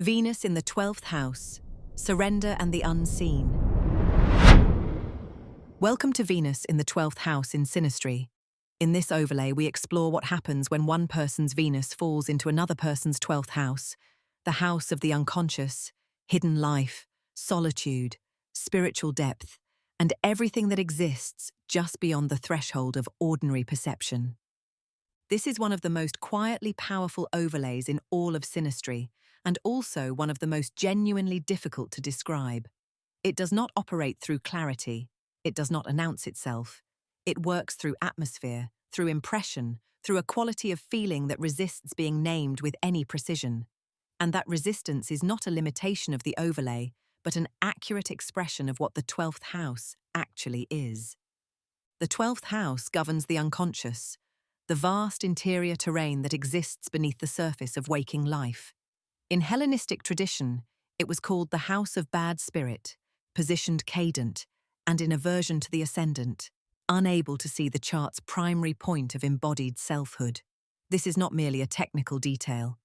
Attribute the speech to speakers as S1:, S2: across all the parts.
S1: Venus in the 12th house, surrender and the unseen. Welcome to Venus in the 12th house in Synastry. In this overlay, we explore what happens when one person's Venus falls into another person's 12th house, the house of the unconscious, hidden life, solitude, spiritual depth, and everything that exists just beyond the threshold of ordinary perception. This is one of the most quietly powerful overlays in all of Synastry, and also one of the most genuinely difficult to describe. It does not operate through clarity. It does not announce itself. It works through atmosphere, through impression, through a quality of feeling that resists being named with any precision. And that resistance is not a limitation of the overlay, but an accurate expression of what the 12th house actually is. The 12th house governs the unconscious, the vast interior terrain that exists beneath the surface of waking life. In Hellenistic tradition, it was called the house of bad spirit, positioned cadent, and in aversion to the ascendant, unable to see the chart's primary point of embodied selfhood. This is not merely a technical detail.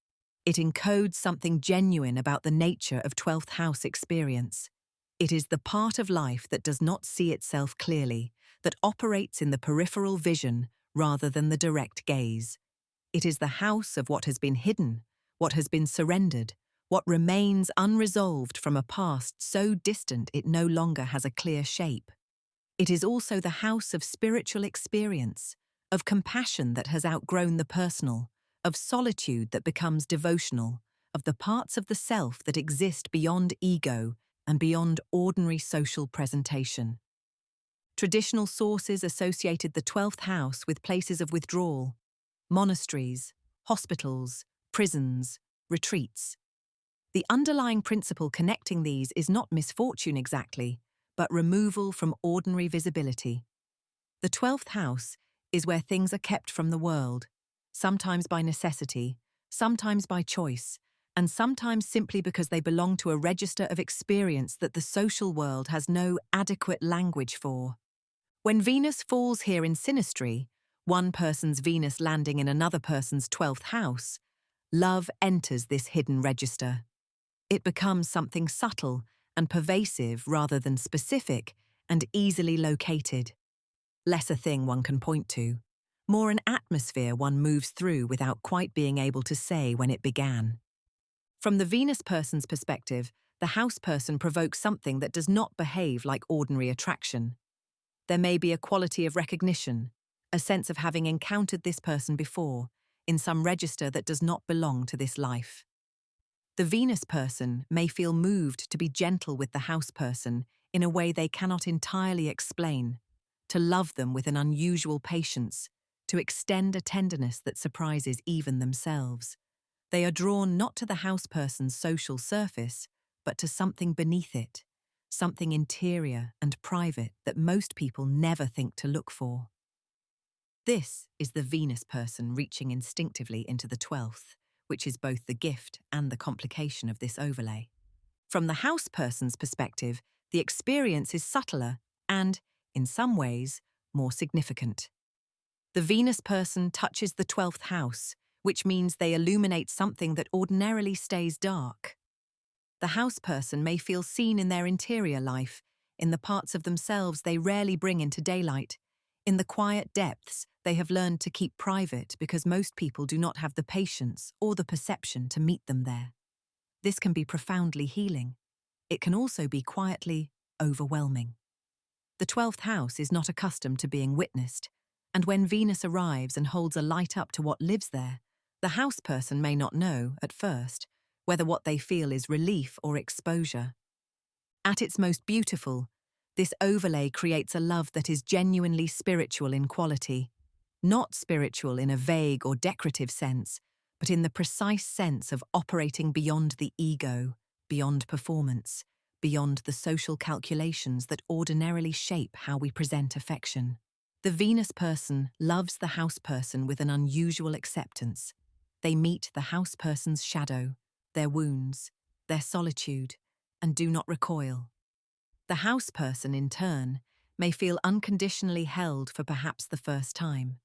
S1: It encodes something genuine about the nature of 12th house experience. It is the part of life that does not see itself clearly, that operates in the peripheral vision rather than the direct gaze. It is the house of what has been hidden, what has been surrendered, what remains unresolved from a past so distant it no longer has a clear shape. It is also the house of spiritual experience, of compassion that has outgrown the personal, of solitude that becomes devotional, of the parts of the self that exist beyond ego and beyond ordinary social presentation. Traditional sources associated the 12th house with places of withdrawal, monasteries, hospitals, prisons, retreats. The underlying principle connecting these is not misfortune exactly, but removal from ordinary visibility. The 12th house is where things are kept from the world, sometimes by necessity, sometimes by choice, and sometimes simply because they belong to a register of experience that the social world has no adequate language for. When Venus falls here in Synastry, one person's Venus landing in another person's 12th house, love enters this hidden register. It becomes something subtle and pervasive rather than specific and easily located. Less a thing one can point to, more an atmosphere one moves through without quite being able to say when it began. From the Venus person's perspective, the house person provokes something that does not behave like ordinary attraction. There may be a quality of recognition, a sense of having encountered this person before, in some register that does not belong to this life. The Venus person may feel moved to be gentle with the house person in a way they cannot entirely explain, to love them with an unusual patience, to extend a tenderness that surprises even themselves. They are drawn not to the house person's social surface, but to something beneath it, something interior and private that most people never think to look for. This is the Venus person reaching instinctively into the 12th, which is both the gift and the complication of this overlay. From the house person's perspective, the experience is subtler and, in some ways, more significant. The Venus person touches the 12th house, which means they illuminate something that ordinarily stays dark. The house person may feel seen in their interior life, in the parts of themselves they rarely bring into daylight, in the quiet depths they have learned to keep private because most people do not have the patience or the perception to meet them there. This can be profoundly healing. It can also be quietly overwhelming. The 12th house is not accustomed to being witnessed, and when Venus arrives and holds a light up to what lives there, the house person may not know, at first, whether what they feel is relief or exposure. At its most beautiful, this overlay creates a love that is genuinely spiritual in quality, not spiritual in a vague or decorative sense, but in the precise sense of operating beyond the ego, beyond performance, beyond the social calculations that ordinarily shape how we present affection. The Venus person loves the house person with an unusual acceptance. They meet the house person's shadow, their wounds, their solitude, and do not recoil. The house person, in turn, may feel unconditionally held for perhaps the first time.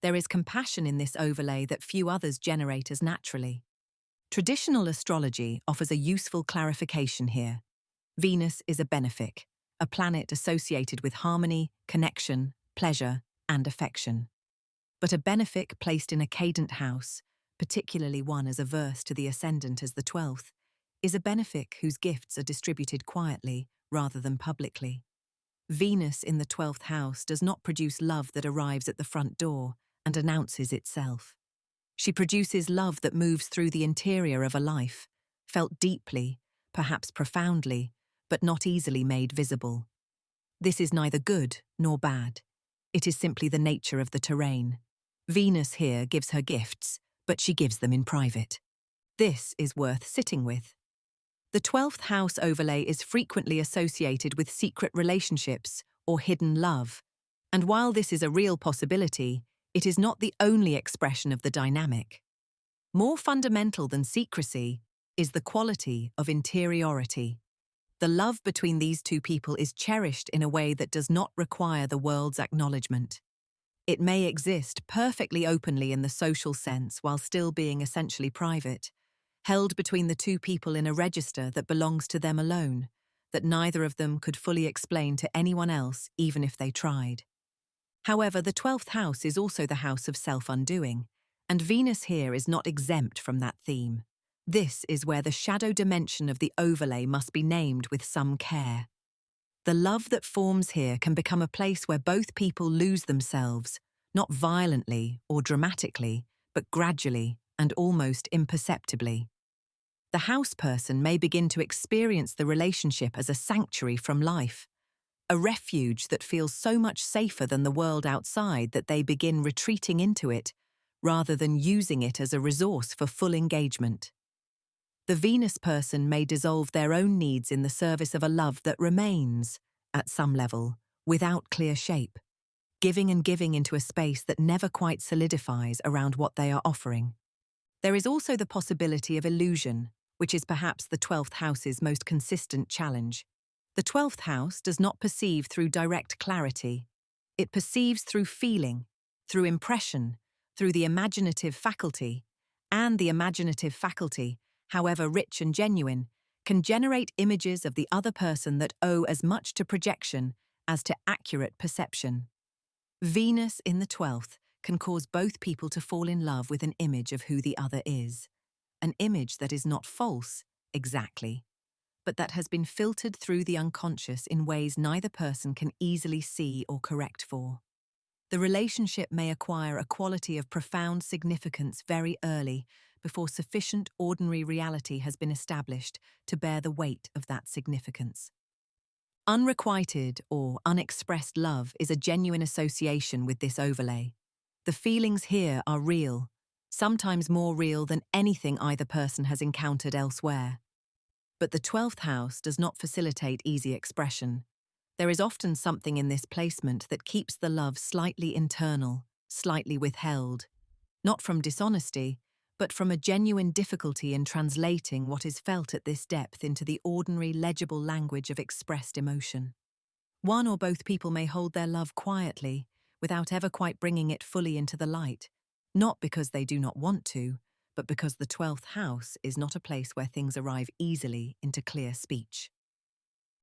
S1: There is compassion in this overlay that few others generate as naturally. Traditional astrology offers a useful clarification here. Venus is a benefic, a planet associated with harmony, connection, pleasure, and affection. But a benefic placed in a cadent house, particularly one as averse to the ascendant as the 12th, is a benefic whose gifts are distributed quietly rather than publicly. Venus in the 12th house does not produce love that arrives at the front door and announces itself. She produces love that moves through the interior of a life, felt deeply, perhaps profoundly, but not easily made visible. This is neither good nor bad. It is simply the nature of the terrain. Venus here gives her gifts, but she gives them in private. This is worth sitting with. The 12th house overlay is frequently associated with secret relationships or hidden love, and while this is a real possibility, it is not the only expression of the dynamic. More fundamental than secrecy is the quality of interiority. The love between these two people is cherished in a way that does not require the world's acknowledgement. It may exist perfectly openly in the social sense while still being essentially private, held between the two people in a register that belongs to them alone, that neither of them could fully explain to anyone else even if they tried. However, the 12th house is also the house of self-undoing, and Venus here is not exempt from that theme. This is where the shadow dimension of the overlay must be named with some care. The love that forms here can become a place where both people lose themselves, not violently or dramatically, but gradually and almost imperceptibly. The house person may begin to experience the relationship as a sanctuary from life, a refuge that feels so much safer than the world outside that they begin retreating into it, rather than using it as a resource for full engagement. The Venus person may dissolve their own needs in the service of a love that remains, at some level, without clear shape, giving and giving into a space that never quite solidifies around what they are offering. There is also the possibility of illusion, which is perhaps the 12th house's most consistent challenge. The 12th house does not perceive through direct clarity. It perceives through feeling, through impression, through the imaginative faculty, and the imaginative faculty, however rich and genuine, can generate images of the other person that owe as much to projection as to accurate perception. Venus in the 12th can cause both people to fall in love with an image of who the other is, an image that is not false, exactly, but that has been filtered through the unconscious in ways neither person can easily see or correct for. The relationship may acquire a quality of profound significance very early, before sufficient ordinary reality has been established to bear the weight of that significance. Unrequited or unexpressed love is a genuine association with this overlay. The feelings here are real, sometimes more real than anything either person has encountered elsewhere. But the 12th house does not facilitate easy expression. There is often something in this placement that keeps the love slightly internal, slightly withheld, not from dishonesty, but from a genuine difficulty in translating what is felt at this depth into the ordinary legible language of expressed emotion. One or both people may hold their love quietly, without ever quite bringing it fully into the light, not because they do not want to, but because the 12th house is not a place where things arrive easily into clear speech.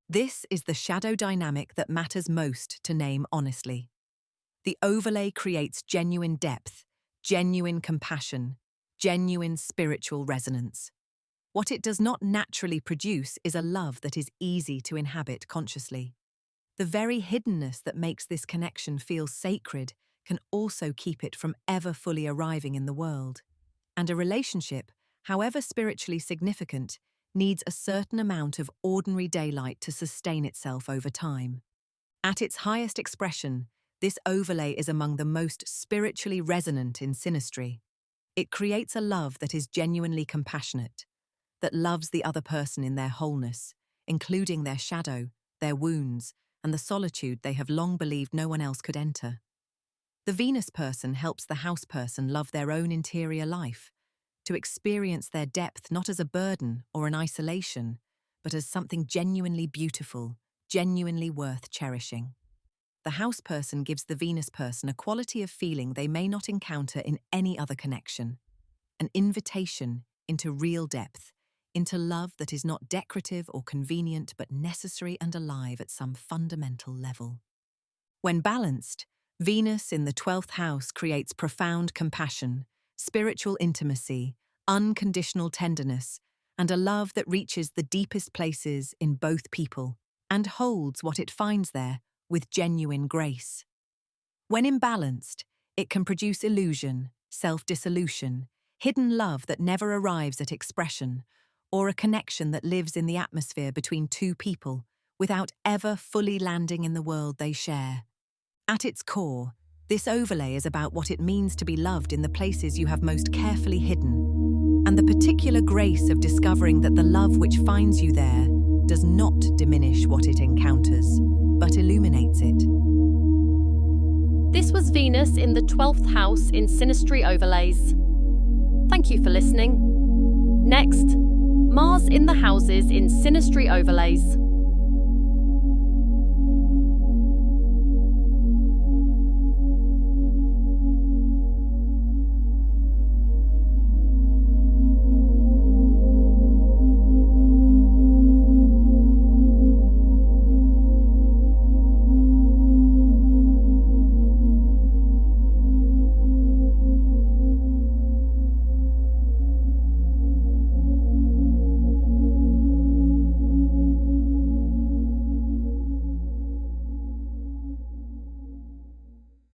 S1: This is the shadow dynamic that matters most to name honestly. The overlay creates genuine depth, genuine compassion, genuine spiritual resonance. What it does not naturally produce is a love that is easy to inhabit consciously. The very hiddenness that makes this connection feel sacred can also keep it from ever fully arriving in the world. And a relationship, however spiritually significant, needs a certain amount of ordinary daylight to sustain itself over time. At its highest expression, this overlay is among the most spiritually resonant in synastry. It creates a love that is genuinely compassionate, that loves the other person in their wholeness, including their shadow, their wounds, and the solitude they have long believed no one else could enter. The Venus person helps the house person love their own interior life, to experience their depth not as a burden or an isolation, but as something genuinely beautiful, genuinely worth cherishing. The house person gives the Venus person a quality of feeling they may not encounter in any other connection, an invitation into real depth, into love that is not decorative or convenient but necessary and alive at some fundamental level. When balanced, Venus in the 12th house creates profound compassion, spiritual intimacy, unconditional tenderness, and a love that reaches the deepest places in both people and holds what it finds there with genuine grace. When imbalanced, it can produce illusion, self-dissolution, hidden love that never arrives at expression, or a connection that lives in the atmosphere between two people without ever fully landing in the world they share. At its core, this overlay is about what it means to be loved in the places you have most carefully hidden, and the particular grace of discovering that the love which finds you there does not diminish what it encounters, but illuminates it.
S2: This was Venus in the 12th house in Synastry Overlays. Thank you for listening. Next, Mars in the houses in Synastry Overlays.